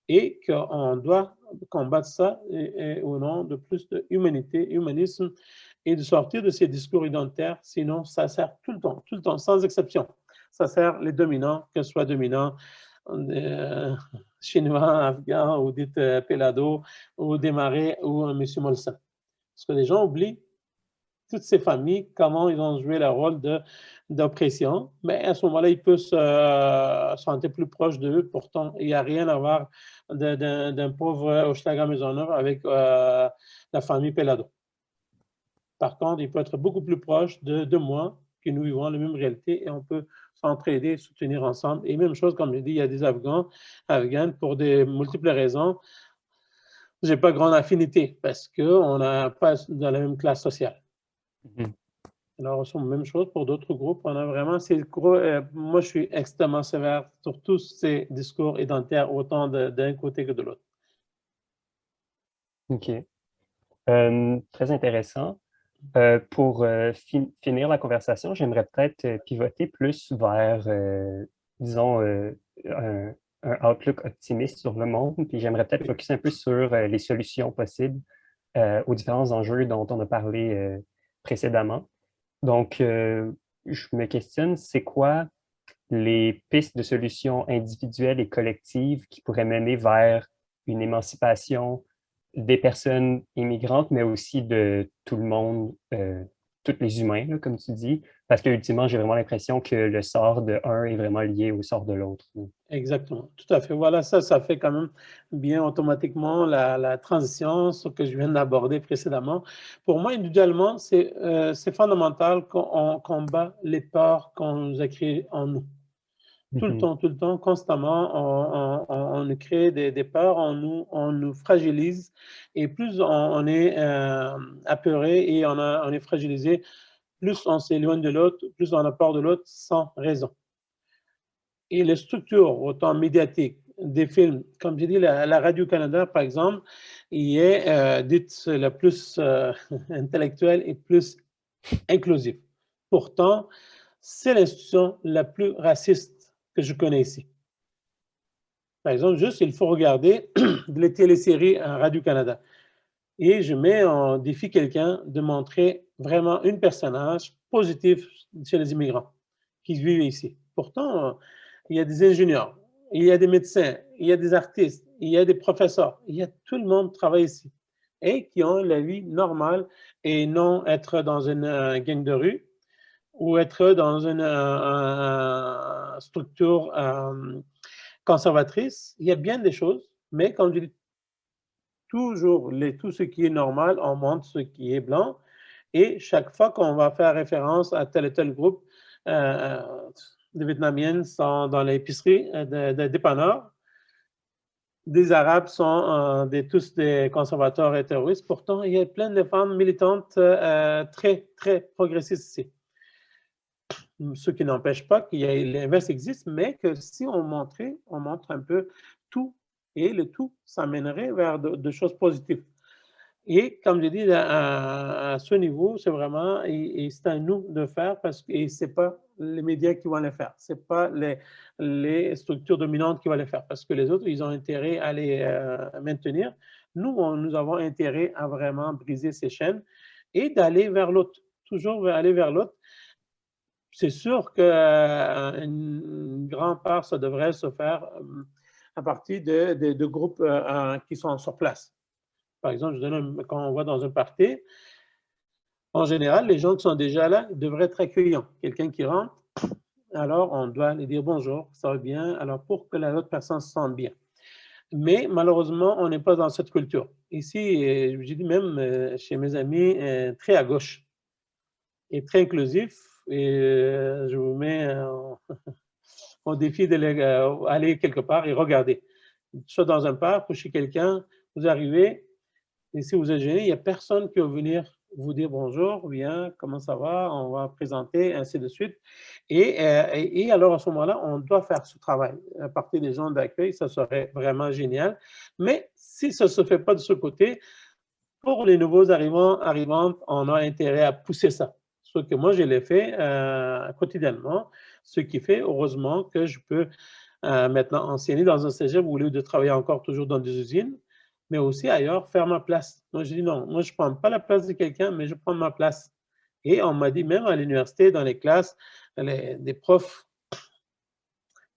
et qu'on doit combattre ça au nom de plus d'humanité, humanisme et de sortir de ces discours identitaires, sinon ça sert tout le temps, sans exception. Ça sert les dominants, que ce soit dominants chinois, afghans, ou dites Pelado, ou Desmarais, ou M. Molson. Parce que les gens oublient toutes ces familles, comment ils ont joué leur rôle d'oppression, mais à ce moment-là, ils peuvent se sentir plus proches d'eux. Pourtant, il n'y a rien à voir d'un pauvre Hochelaga Maisonneuve avec la famille Pelado. Par contre, il peut être beaucoup plus proche de moi, que nous vivons la même réalité et on peut s'entraider, soutenir ensemble. Et même chose, comme je dis, il y a des Afghanes, pour de multiples raisons. Je n'ai pas grande affinité parce qu'on n'a pas dans la même classe sociale. Alors, c'est la même chose pour d'autres groupes. On a vraiment moi, je suis extrêmement sévère sur tous ces discours identitaires, autant d'un côté que de l'autre. OK. Très intéressant. Pour finir la conversation, j'aimerais peut-être pivoter plus vers, disons, un outlook optimiste sur le monde, puis j'aimerais peut-être focus un peu sur les solutions possibles aux différents enjeux dont on a parlé précédemment. Donc, je me questionne, c'est quoi les pistes de solutions individuelles et collectives qui pourraient mener vers une émancipation des personnes immigrantes, mais aussi de tout le monde, tous les humains, là, comme tu dis, parce que ultimement, j'ai vraiment l'impression que le sort de un est vraiment lié au sort de l'autre. Exactement, tout à fait. Voilà, ça fait quand même bien automatiquement la transition, ce que je viens d'aborder précédemment. Pour moi, individuellement, c'est fondamental qu'on combat les peurs qu'on nous a créées en nous. Tout le temps, constamment, on nous crée des peurs, on nous fragilise, et plus on est apeuré et on est fragilisé, plus on s'éloigne de l'autre, plus on a peur de l'autre sans raison. Et les structures, autant médiatiques, des films, comme j'ai dit, la Radio-Canada, par exemple, il est dite la plus intellectuelle et plus inclusive. Pourtant, c'est l'institution la plus raciste que je connais ici. Par exemple, juste, il faut regarder les téléséries à Radio-Canada. Et je mets en défi quelqu'un de montrer vraiment un personnage positif chez les immigrants qui vivent ici. Pourtant, il y a des ingénieurs, il y a des médecins, il y a des artistes, il y a des professeurs, tout le monde travaille ici et qui ont la vie normale et non être dans une gang de rue ou être dans une structure conservatrice. Il y a bien des choses, mais comme je dis, toujours tout ce qui est normal, on montre ce qui est blanc. Et chaque fois qu'on va faire référence à tel et tel groupe, des Vietnamiennes sont dans l'épicerie de dépanneurs, des Arabes sont tous des conservateurs et terroristes. Pourtant, il y a plein de femmes militantes très, très progressistes ici. Ce qui n'empêche pas qu'il y ait l'inverse existe, mais que si on montre un peu tout, et le tout, ça mènerait vers de choses positives. Et comme je dis, à ce niveau, c'est vraiment, et c'est à nous de faire, parce que ce n'est pas les médias qui vont le faire, ce n'est pas les structures dominantes qui vont le faire, parce que les autres, ils ont intérêt à les maintenir. Nous avons intérêt à vraiment briser ces chaînes et d'aller vers l'autre, toujours aller vers l'autre. C'est sûr qu'une grande part, ça devrait se faire à partir de groupes qui sont sur place. Par exemple, quand on va dans un party, en général, les gens qui sont déjà là devraient être accueillants. Quelqu'un qui rentre, alors on doit lui dire bonjour, ça va bien, alors pour que l'autre personne se sente bien. Mais malheureusement, on n'est pas dans cette culture. Ici, j'ai dit même chez mes amis, très à gauche et très inclusif, et je vous mets au défi d'aller quelque part et regarder. Soit dans un parc ou chez quelqu'un, vous arrivez, et si vous êtes gêné, il n'y a personne qui va venir vous dire bonjour, bien, comment ça va, on va présenter, ainsi de suite. Et alors, à ce moment-là, on doit faire ce travail. À partir des gens d'accueil, ça serait vraiment génial. Mais si ça ne se fait pas de ce côté, pour les nouveaux arrivantes, on a intérêt à pousser ça. Ce que moi, je l'ai fait quotidiennement, ce qui fait, heureusement, que je peux maintenant enseigner dans un cégep au lieu de travailler encore toujours dans des usines. mais aussi ailleurs, faire ma place. Moi, je dis non, moi, je ne prends pas la place de quelqu'un, mais je prends ma place. Et on m'a dit, même à l'université, dans les classes, des profs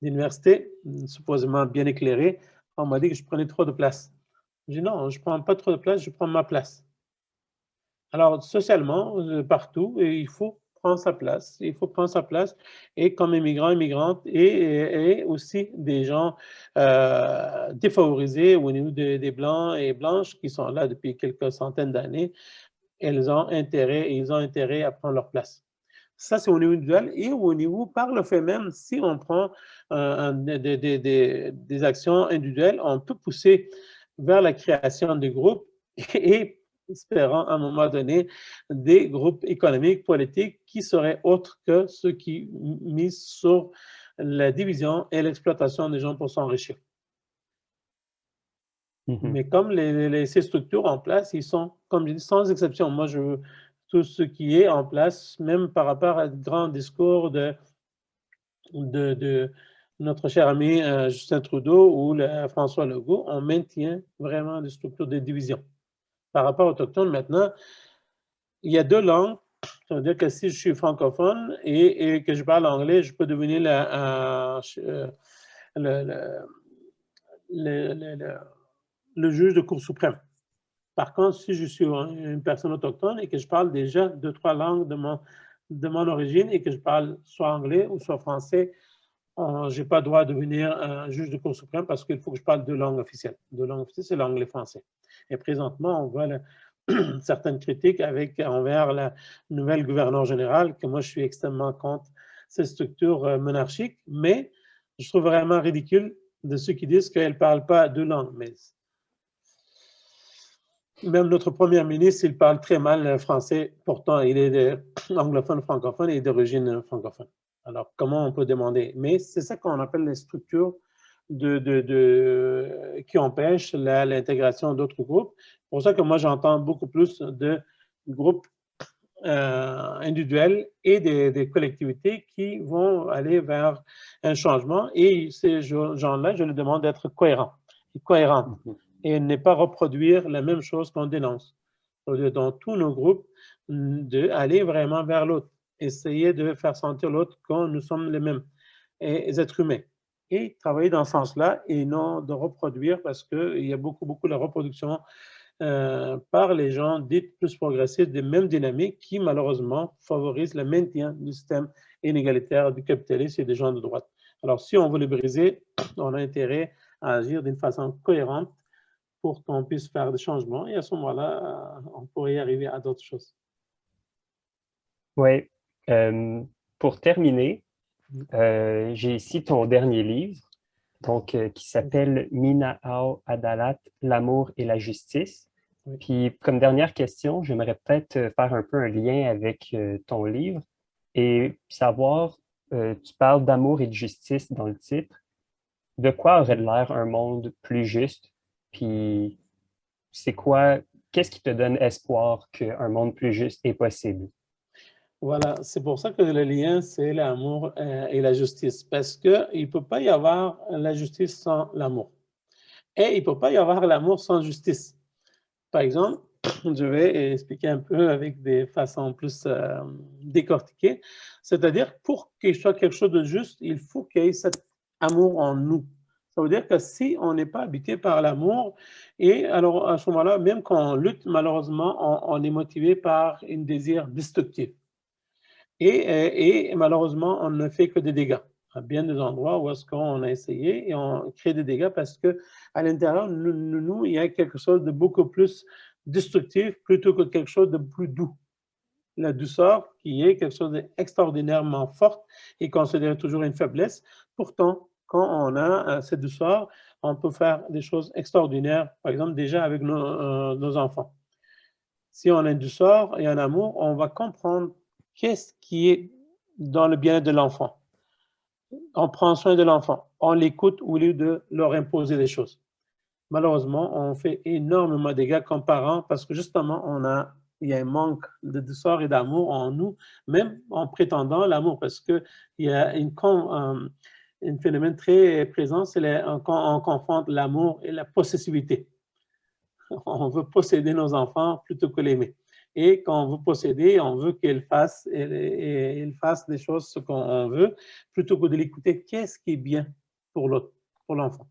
d'université, supposément bien éclairés, on m'a dit que je prenais trop de place. Je dis non, je ne prends pas trop de place, je prends ma place. Alors, socialement, partout, et il faut prendre sa place. Il faut prendre sa place. Et comme immigrant, immigrante, et aussi des gens défavorisés au niveau des Blancs et Blanches qui sont là depuis quelques centaines d'années, ils ont intérêt à prendre leur place. Ça, c'est au niveau individuel et au niveau, par le fait même, si on prend des actions individuelles, on peut pousser vers la création de groupes et espérant à un moment donné des groupes économiques, politiques qui seraient autres que ceux qui misent sur la division et l'exploitation des gens pour s'enrichir. Mais comme ces structures en place, ils sont, comme je dis, sans exception. Moi, je veux tout ce qui est en place, même par rapport à de grands discours de notre cher ami Justin Trudeau ou François Legault, on maintient vraiment des structures de division. Par rapport aux Autochtones, maintenant, il y a deux langues. Ça veut dire que si je suis francophone et que je parle anglais, je peux devenir le juge de Cour suprême. Par contre, si je suis une personne autochtone et que je parle déjà deux, trois langues de mon origine et que je parle soit anglais ou soit français, je n'ai pas le droit de devenir un juge de Cour suprême parce qu'il faut que je parle deux langues officielles. Deux langues officielles, c'est l'anglais et le français. Et présentement, on voit certaines critiques envers la nouvelle gouverneure générale, que moi, je suis extrêmement contre cette structure monarchique, mais je trouve vraiment ridicule de ceux qui disent qu'elle ne parle pas deux langues. Mais même notre premier ministre, il parle très mal français, pourtant il est anglophone, francophone et d'origine francophone. Alors, comment on peut demander? Mais c'est ça qu'on appelle les structures qui empêchent l'intégration d'autres groupes. C'est pour ça que moi, j'entends beaucoup plus de groupes individuels et des collectivités qui vont aller vers un changement. Et ces gens-là, je leur demande d'être cohérents et ne pas reproduire la même chose qu'on dénonce. Dans tous nos groupes, d'aller vraiment vers l'autre, essayer de faire sentir l'autre que nous sommes les mêmes les êtres humains. Et travailler dans ce sens-là et non de reproduire parce qu'il y a beaucoup de reproduction par les gens dits plus progressistes des mêmes dynamiques qui malheureusement favorisent le maintien du système inégalitaire du capitalisme et des gens de droite. Alors si on veut le briser, on a intérêt à agir d'une façon cohérente pour qu'on puisse faire des changements et à ce moment-là, on pourrait y arriver à d'autres choses. Oui. Pour terminer, j'ai ici ton dernier livre, donc, qui s'appelle Minahao Adalat, l'amour et la justice. Oui. Puis, comme dernière question, j'aimerais peut-être faire un peu un lien avec ton livre et savoir, tu parles d'amour et de justice dans le titre. De quoi aurait l'air un monde plus juste? Puis, qu'est-ce qui te donne espoir qu'un monde plus juste est possible? Voilà, c'est pour ça que le lien, c'est l'amour et la justice, parce qu'il ne peut pas y avoir la justice sans l'amour. Et il ne peut pas y avoir l'amour sans justice. Par exemple, je vais expliquer un peu avec des façons plus décortiquées, c'est-à-dire pour qu'il soit quelque chose de juste, il faut qu'il y ait cet amour en nous. Ça veut dire que si on n'est pas habité par l'amour, et alors à ce moment-là, même quand on lutte, malheureusement, on est motivé par un désir destructif. Et malheureusement, on ne fait que des dégâts. À bien des endroits où est-ce qu'on a essayé et on crée des dégâts parce qu'à l'intérieur, nous, il y a quelque chose de beaucoup plus destructif plutôt que quelque chose de plus doux. La douceur, qui est quelque chose d'extraordinairement fort et considéré toujours une faiblesse. Pourtant, quand on a cette douceur, on peut faire des choses extraordinaires, par exemple déjà avec nos enfants. Si on a une douceur et un amour, on va comprendre qu'est-ce qui est dans le bien-être de l'enfant. On prend soin de l'enfant, on l'écoute au lieu de leur imposer des choses. Malheureusement, on fait énormément de dégâts comme parents parce que justement, il y a un manque de douceur et d'amour en nous, même en prétendant l'amour, parce qu'il y a un phénomène très présent, c'est quand on confronte l'amour et la possessivité. on veut posséder nos enfants plutôt que l'aimer. Et quand on veut posséder, on veut qu'il fasse, il fasse des choses ce qu'on veut, plutôt que de l'écouter. Qu'est-ce qui est bien pour l'autre, pour l'enfant?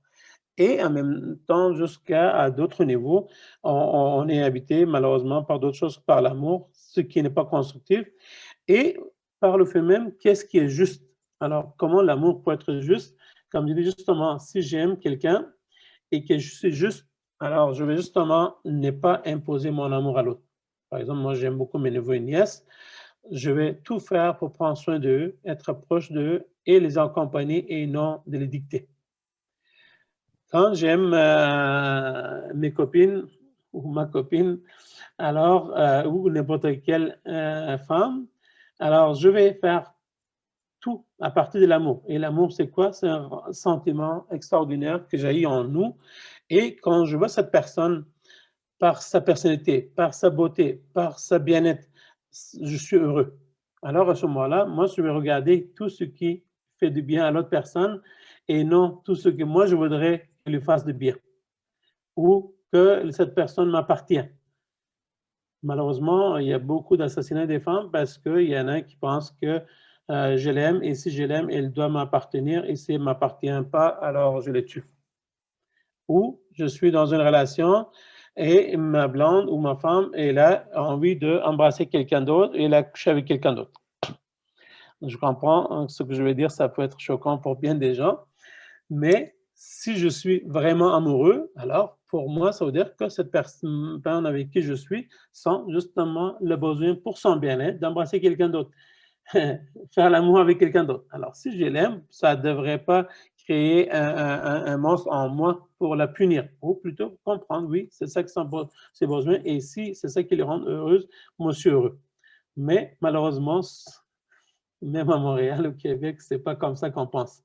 Et en même temps, jusqu'à d'autres niveaux, on est habité malheureusement par d'autres choses, par l'amour, ce qui n'est pas constructif, et par le fait même, qu'est-ce qui est juste? Alors, comment l'amour peut être juste? Comme je dis justement, si j'aime quelqu'un et que je suis juste, alors je vais justement ne pas imposer mon amour à l'autre. Par exemple, moi j'aime beaucoup mes neveux et nièces, je vais tout faire pour prendre soin d'eux, être proche d'eux et les accompagner et non de les dicter. Quand j'aime mes copines ou ma copine, alors, ou n'importe quelle femme, alors je vais faire tout à partir de l'amour. Et l'amour, c'est quoi? C'est un sentiment extraordinaire que jaillit en nous. Et quand je vois cette personne, par sa personnalité, par sa beauté, par sa bien-être, je suis heureux. Alors à ce moment-là, moi, je vais regarder tout ce qui fait du bien à l'autre personne et non tout ce que moi, je voudrais qu'il lui fasse de bien ou que cette personne m'appartient. Malheureusement, il y a beaucoup d'assassinats des femmes parce qu'il y en a qui pensent que je l'aime et si je l'aime, elle doit m'appartenir et si elle ne m'appartient pas, alors je le tue. Ou je suis dans une relation et ma blonde ou ma femme, elle a envie d'embrasser quelqu'un d'autre et elle a couché avec quelqu'un d'autre. Je comprends ce que je veux dire, ça peut être choquant pour bien des gens, mais si je suis vraiment amoureux, alors pour moi, ça veut dire que cette personne avec qui je suis sent justement le besoin pour son bien-être d'embrasser quelqu'un d'autre, faire l'amour avec quelqu'un d'autre. Alors si je l'aime, ça ne devrait pas créer un monstre en moi pour la punir, ou plutôt comprendre, oui, c'est ça qui sont ses besoins, et si c'est ça qui les rend heureuse, moi je suis heureux. Mais malheureusement, même à Montréal, au Québec, c'est pas comme ça qu'on pense.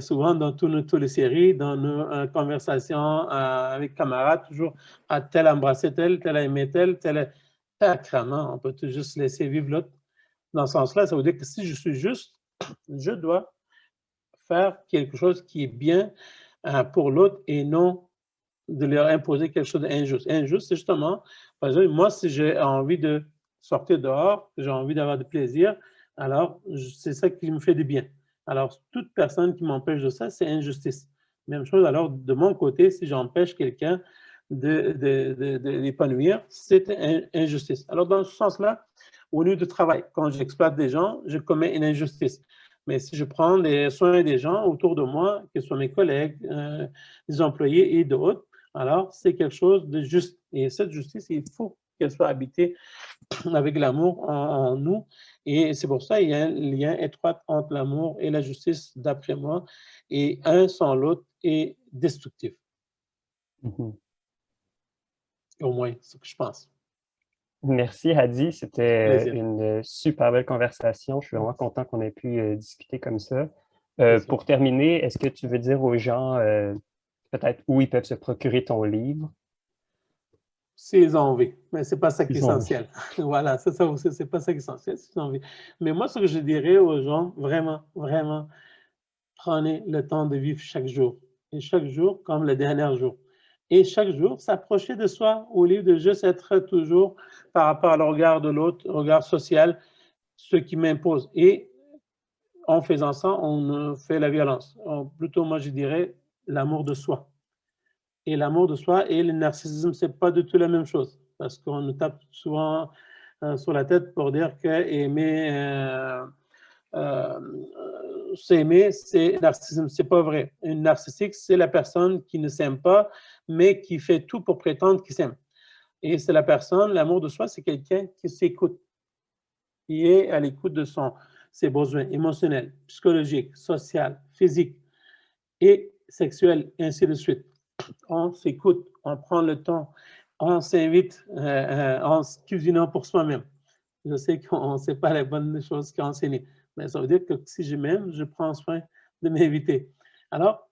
Souvent, dans toutes les séries, dans nos conversations avec camarades, toujours à tel embrasser tel, tel a aimé tel, tel sacrément, on peut tout juste laisser vivre l'autre. Dans ce sens-là, ça veut dire que si je suis juste, je dois faire quelque chose qui est bien pour l'autre et non de leur imposer quelque chose d'injuste. Injuste, c'est justement, par exemple, moi, si j'ai envie de sortir dehors, j'ai envie d'avoir du plaisir, alors c'est ça qui me fait du bien. Alors, toute personne qui m'empêche de ça, c'est injustice. Même chose, alors, de mon côté, si j'empêche quelqu'un d'épanouir, c'est injustice. Alors, dans ce sens-là, au lieu de travail, quand j'exploite des gens, je commets une injustice. Mais si je prends des soins des gens autour de moi, que ce soit mes collègues, des employés et d'autres, alors c'est quelque chose de juste. Et cette justice, il faut qu'elle soit habitée avec l'amour en nous. Et c'est pour ça qu'il y a un lien étroit entre l'amour et la justice, d'après moi. Et un sans l'autre est destructif. Mhm. Au moins, c'est ce que je pense. Merci, Hadi. C'était Plaisir. une super belle conversation. Je suis vraiment content qu'on ait pu discuter comme ça. Plaisir. Pour terminer, est-ce que tu veux dire aux gens peut-être où ils peuvent se procurer ton livre? S'ils ont envie, mais ce n'est pas ça qui est Ils ont envie. essentiel. Voilà, c'est ça aussi, ce n'est pas ça qui est essentiel, s'ils ont envie. Mais moi, ce que je dirais aux gens, vraiment, vraiment, prenez le temps de vivre chaque jour. Et chaque jour comme le dernier jour. Et chaque jour, s'approcher de soi au lieu de juste être toujours par rapport à le regard de l'autre, le regard social, ce qui m'impose. Et en faisant ça, on fait la violence. Plutôt, moi, je dirais l'amour de soi. Et l'amour de soi et le narcissisme, ce n'est pas du tout la même chose. Parce qu'on nous tape souvent sur la tête pour dire qu'aimer s'aimer, c'est narcissisme. C'est pas vrai. Une narcissique, c'est la personne qui ne s'aime pas, mais qui fait tout pour prétendre qu'il s'aime. Et c'est la personne, l'amour de soi, c'est quelqu'un qui s'écoute, qui est à l'écoute de ses besoins émotionnels, psychologiques, sociaux, physiques et sexuels, et ainsi de suite. On s'écoute, on prend le temps, on s'invite en cuisinant pour soi-même. Je sais qu'on ne sait pas les bonnes choses qu'il a enseignées, mais ça veut dire que si je m'aime, je prends soin de m'inviter. Alors,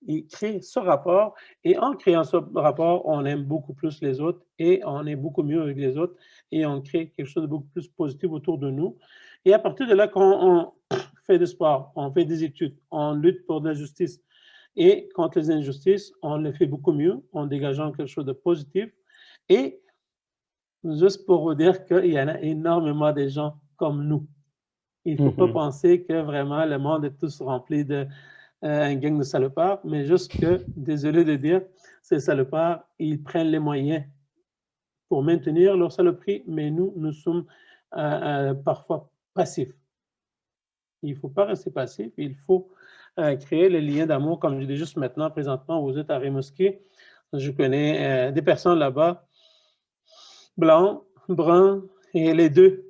il crée ce rapport et en créant ce rapport, on aime beaucoup plus les autres et on est beaucoup mieux avec les autres et on crée quelque chose de beaucoup plus positif autour de nous. Et à partir de là, quand on fait du sport, on fait des études, on lutte pour de la justice Et contre les injustices, on le fait beaucoup mieux en dégageant quelque chose de positif. Et juste pour vous dire qu'il y en a énormément de gens comme nous. Il ne faut pas penser que vraiment le monde est tous rempli de un gang de salopards, mais juste que, désolé de dire, ces salopards, ils prennent les moyens pour maintenir leur saloperie, mais nous sommes parfois passifs. Il ne faut pas rester passif, il faut créer le lien d'amour, comme je dis juste maintenant, présentement, vous êtes à Rimouski, je connais des personnes là-bas, blancs, bruns, et les deux.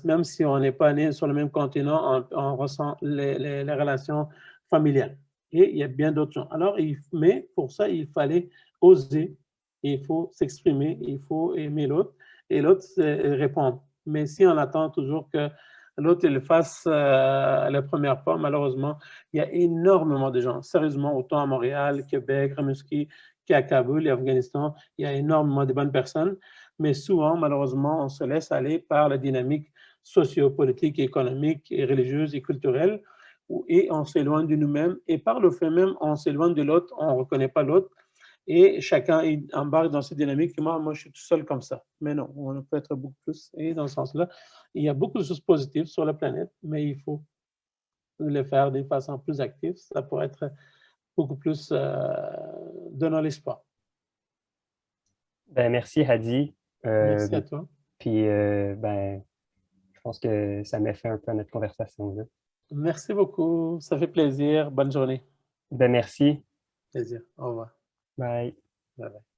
Même si on n'est pas né sur le même continent, on ressent les relations familiales. Et il y a bien d'autres gens. Alors, mais pour ça, il fallait oser, il faut s'exprimer, il faut aimer l'autre, et l'autre répondre. Mais si on attend toujours que l'autre le fasse la première fois, malheureusement, il y a énormément de gens, sérieusement, autant à Montréal, Québec, Rimouski, qu'à Kaboul et Afghanistan, il y a énormément de bonnes personnes, mais souvent, malheureusement, on se laisse aller par la dynamique sociopolitique, économique, et religieuse et culturelle, et on s'éloigne de nous-mêmes, et par le fait même, on s'éloigne de l'autre, on ne reconnaît pas l'autre, et chacun embarque dans cette dynamique. Moi, je suis tout seul comme ça. Mais non, on peut être beaucoup plus. Et dans ce sens-là, il y a beaucoup de choses positives sur la planète, mais il faut le faire d'une façon plus active. Ça pourrait être beaucoup plus donnant l'espoir. Ben, merci, Hadi. Merci à toi. Puis, ben, je pense que ça met fait un peu à notre conversation, là. Merci beaucoup. Ça fait plaisir. Bonne journée. Ben, merci. Plaisir. Au revoir. Bye. Bye bye.